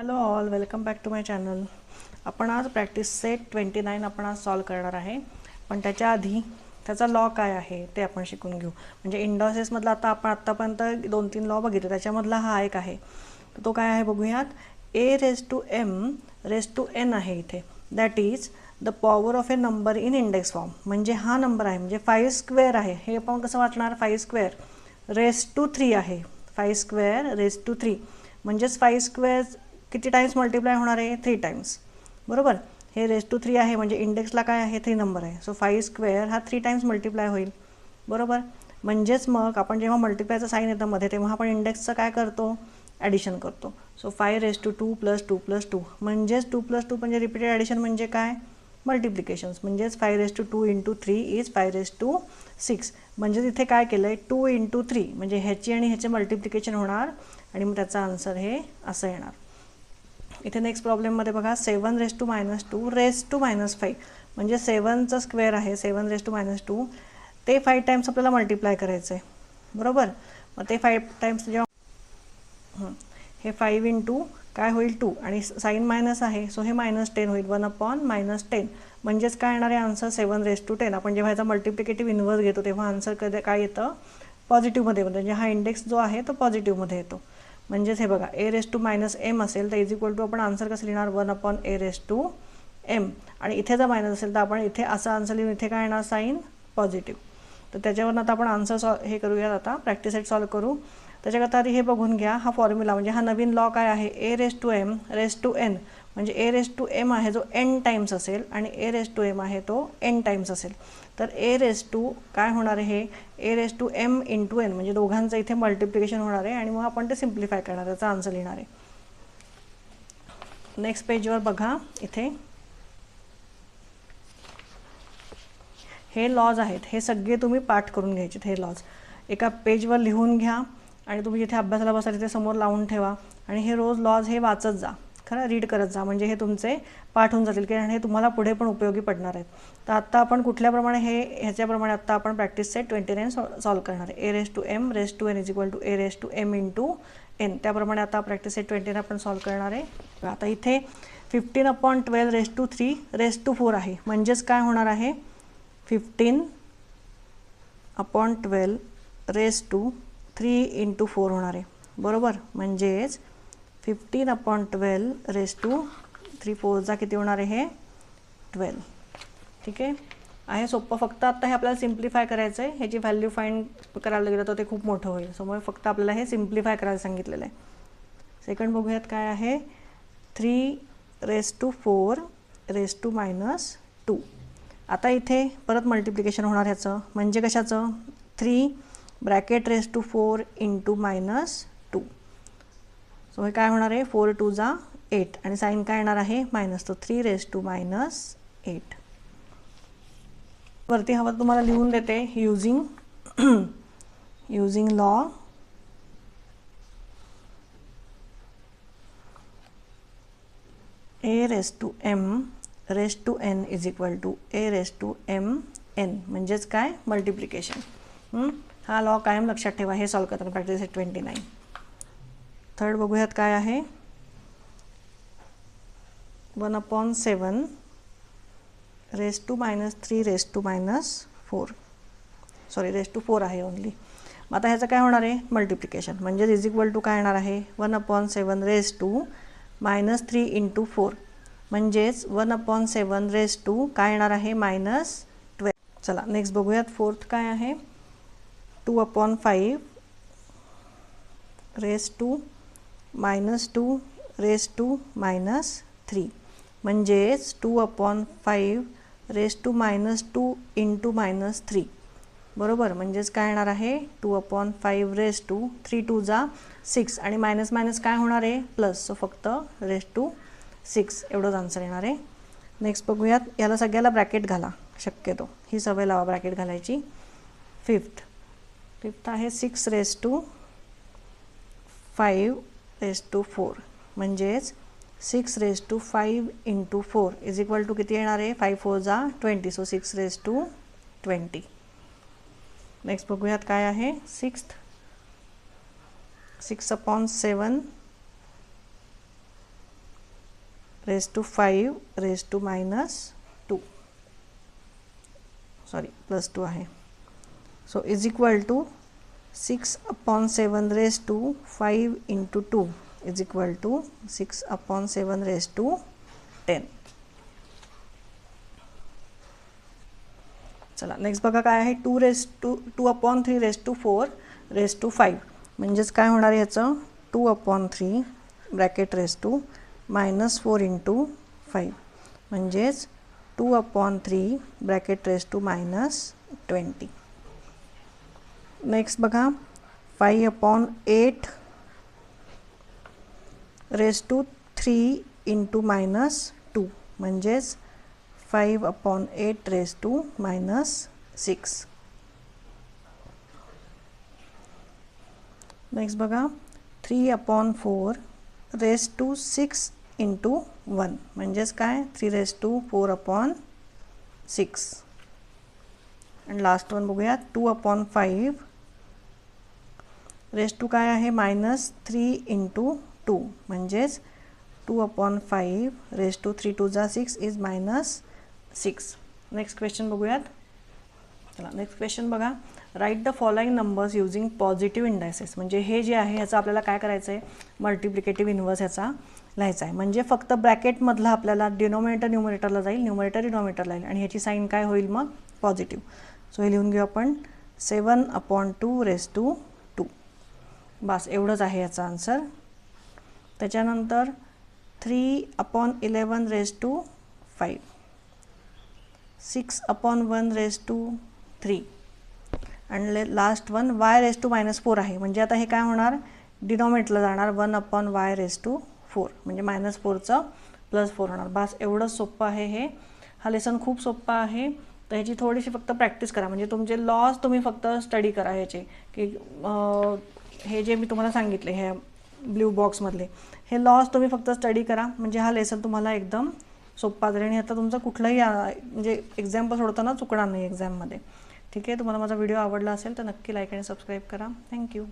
Hello all, welcome back to my channel. आपण आज practice set 29 आपण आज सॉल्व करणार आहे. पण त्याच्या आधी त्याचा लॉ काय आहे ते आपण शिकून घेऊ. म्हणजे इंडॉसेसमधला आता आपण आत्तापर्यंत 2-3 लॉ बघितले, त्याच्यामधला हा एक आहे. तर तो काय आहे बघूयात. A raise to M raise to N आहे इथे. That is the power of a number in index form. म्हणजे हा नंबर आहे, म्हणजे 5 स्क्वेअर आहे. हे आपण कसं वाचणार, 5 स्क्वेअर रेज टू 3 आहे. 5 स्क्वेअर रेज टू 3 म्हणजेच 5 स्क्वेअर किती टाइम्स मल्टिप्लाय होणार आहे, 3 टाइम्स. बरोबर. हे रेज टू 3 आहे म्हणजे इंडेक्सला काय आहे, 3 नंबर आहे. सो 5 स्क्वेअर हा 3 टाइम्स मल्टिप्लाय होईल. बरोबर. म्हणजेच मग आपण जेव्हा मल्टिप्लायचं साईन येतं मध्ये, तेव्हा आपण इंडेक्सचं काय करतो, ॲडिशन करतो. So 5 raise to 2 plus 2 plus 2 म्हणजेच 2 प्लस 2 म्हणजे रिपीटेड ॲडिशन म्हणजे काय, मल्टिप्लिकेशन्स. म्हणजेच 5 raise to 2 into 3 is 5 raise to 6. म्हणजे इथे काय केलं आहे, 2 इंटू 3 म्हणजे ह्याची आणि ह्याचे मल्टिप्लिकेशन होणार आणि मग त्याचा आन्सर हे असं येणार. इथे नेक्स्ट प्रॉब्लेममध्ये बघा, 7 रेज टू -2 रेज टू -5 म्हणजे 7चं स्क्वेअर आहे. 7 रेज टू -2 ते 5 टाइम्स आपल्याला मल्टिप्लाय करायचं आहे. बरोबर. मग ते 5 टाइम्स जेव्हा हे 5 इंटू काय होईल 2 आणि साईन मायनस आहे, सो हे -10 होईल. 1/-10 म्हणजेच काय येणार आहे आन्सर, 7 रेज टू 10. आपण जेव्हा ह्याचा मल्टिप्लिकेटिव्ह इन्व्हर्स घेतो तेव्हा आन्सर कधी काय येतं, पॉझिटिव्हमध्ये. म्हणजे हा इंडेक्स जो आहे तो पॉझिटिव्हमध्ये येतो. म्हणजेच हे बघा, ए रेज टू -m असेल तर इज इक्वल टू आपण आन्सर कसं लिहिणार, 1/a रेज टू m. आणि इथे जर मायनस असेल तर आपण इथे असं आन्सर लिहून इथे काय येणार, साईन पॉझिटिव्ह. तर त्याच्यावरून आता आपण आन्सर हे करूयात. आता प्रॅक्टिस सेट सॉल्व करू. त्याच्याकरता आधी हे बघून घ्या, हा फॉर्म्युला म्हणजे हा नवीन लॉ काय आहे, A raise to M raise to N. म्हणजे ए रेज टू एम आहे जो n टाइम्स असेल आणि ए रेज टू एम आहे तो n टाइम्स असेल. तर ए रेज टू काय होणार आहे, A raise to M into N म्हणजे दोघांचं इथे मल्टिप्लिकेशन होणार आहे आणि मग आपण ते सिम्प्लिफाय करणार, त्याचा आन्सर लिहिणार आहे. नेक्स्ट पेजवर बघा, इथे हे लॉज आहेत. हे सगळे तुम्ही पाठ करून घ्यायचे. हे लॉज एका पेजवर लिहून घ्या आणि तुम्ही जिथे अभ्यासाला बसा तिथे समोर लावून ठेवा आणि हे रोज लॉज हे वाचत जा, खरं रीड करत जा. म्हणजे हे तुमचे पाठ होऊन जातील, कारण हे तुम्हाला पुढे पण उपयोगी पडणार आहेत. तर आत्ता आपण कुठल्याप्रमाणे ह्याच्याप्रमाणे आत्ता आपण प्रॅक्टिस सेट 29 सॉल्व करणार आहे. A raise to M raise to N is equal to A raise to M into N. त्याप्रमाणे आता प्रॅक्टिस सेट 29 आपण सॉल्व करणार आहे. आता इथे 15/12 रेज टू 3 रेज टू 4 आहे. म्हणजेच काय होणार आहे, 15/12 रेज टू 3 इंटू 4 होणार आहे. बरोबर. म्हणजेच 15/12 रेज टू 3 4 किती होणार आहे, 12. ठीक आहे सोपं. फक्त आता हे आपल्याला सिम्प्लिफाय करायचं आहे. ह्याची व्हॅल्यू फाइंड करायला गेलं तर ते खूप मोठं होईल. समोर फक्त आपल्याला हे सिम्प्लिफाय करायला सांगितलेलं आहे. सेकंड बघूयात काय आहे, 3 रेज टू 4 रेज टू -2. आता इथे परत मल्टिप्लिकेशन होणार ह्याचं. म्हणजे कशाचं, 3 bracket raise to 4 into -2. So हे काय होणार आहे, 4 2 जा 8 आणि साईन काय येणार आहे, मायनस. तो 3 रेज टू -8. वरती हवं तुम्हाला लिहून देते, using law A raise to M raise to N is equal to A raise to M N. म्हणजेच काय, मल्टिप्लिकेशन. हा लॉ कायम लक्षात ठेवा हे सॉल्व करताना प्रॅक्टिस 29. थर्ड बघूयात काय आहे, 1/7 raise to -3 raise to -4. Sorry, raise to 4 आहे ओनली. मग आता ह्याचं काय होणार आहे, मल्टिप्लिकेशन. म्हणजे इज इक्वल टू काय येणार आहे, 1/7 रेज टू -3 इंटू 4. म्हणजेच 1/7 रेज टू काय येणार आहे, -12. चला नेक्स्ट बघूयात. फोर्थ काय आहे, 2/5 रेज टू -2 रेज टू -3. म्हणजेच 2/5 रेज टू -2 इंटू -3. बरोबर. म्हणजेच काय येणार आहे, 2/5 रेज टू 3 2 जा 6 आणि मायनस मायनस काय होणार आहे, प्लस. सो फक्त रेज टू 6 एवढंच आन्सर येणार आहे. नेक्स्ट बघूयात, याला सगळ्याला ब्रॅकेट घाला शक्यतो, ही सवय लावा ब्रॅकेट घालायची. फिफ्थ आहे 6 रेज टू 5 रेज टू 4. म्हणजेच 6 raise to 5 into 4 is equal to किती येणार आहे, 5 4 जा 20. So 6 raise to 20. नेक्स्ट बघूयात काय आहे, 6/7 raised to 5 raised to minus 2 sorry plus 2 आहे. So is equal to 6/7 raised to 5 into 2 is equal to 6/7 raised to 10. चला नेक्स्ट बघा काय आहे 2/3 raised to 4 raised to 5 म्हणजेच काय होणार आहे याचं 2/3 ब्रॅकेट raised to -4 into 5 म्हणजेच 2/3 ब्रॅकेट raised to -20. नेक्स्ट बघा 5/8 raised to 3 into -2 म्हणजेच 5/8 raised to -6. नेक्स्ट बघा 3/4 raised to 6 into 1 म्हणजेच काय 3 raised to 4/6. आणि लास्ट वन बघूया 2/5 raised to काय आहे -3 into 2 म्हणजेच 2/5 raised to 3 2 जा 6 इज -6. नेक्स्ट क्वेश्चन बघूयात. चला नेक्स्ट क्वेश्चन बघा write the following numbers using positive indices. म्हणजे हे जे आहे याचा आपल्याला काय करायचं आहे मल्टिप्लिकेटिव्ह इन्व्हर्स ह्याचा लिहायचा आहे. म्हणजे फक्त ब्रॅकेटमधला आपल्याला डिनॉमिनेटर न्यूमरेटरला जाईल न्यूमरेटर डिनॉमिनेटरला येईल आणि ह्याची साईन काय होईल मग पॉझिटिव्ह. सो हे लिहून घेऊ आपण 7/2 raised to 2. बस एवढंच आहे याचा आन्सर. त्याच्यानंतर 3/11 raised to 5 6/1 raised to 3 आणि last one y raised to -4 आहे. म्हणजे आता हे काय होणार डिनॉमिनेटरला जाणार 1/y raised to 4 म्हणजे -4चं +4 होणार. बस एवढंच सोपं आहे हे. हा लेसन खूप सोपा आहे. तर ह्याची थोडीशी फक्त प्रॅक्टिस करा म्हणजे तुमचे लॉज तुम्ही फक्त स्टडी करा ह्याचे की हे जे मी तुम्हाला सांगितले हे ब्ल्यू बॉक्समधले हे लॉज तुम्ही फक्त स्टडी करा म्हणजे हा लेसन तुम्हाला एकदम सोपा जाईल आणि आता तुमचा कुठलाही म्हणजे एक्झाम्पल सोडताना चुकणार नाही एक्झाममध्ये. ठीक आहे. तुम्हाला माझा व्हिडिओ आवडला असेल तर नक्की लाईक आणि सबस्क्राईब करा. थँक्यू.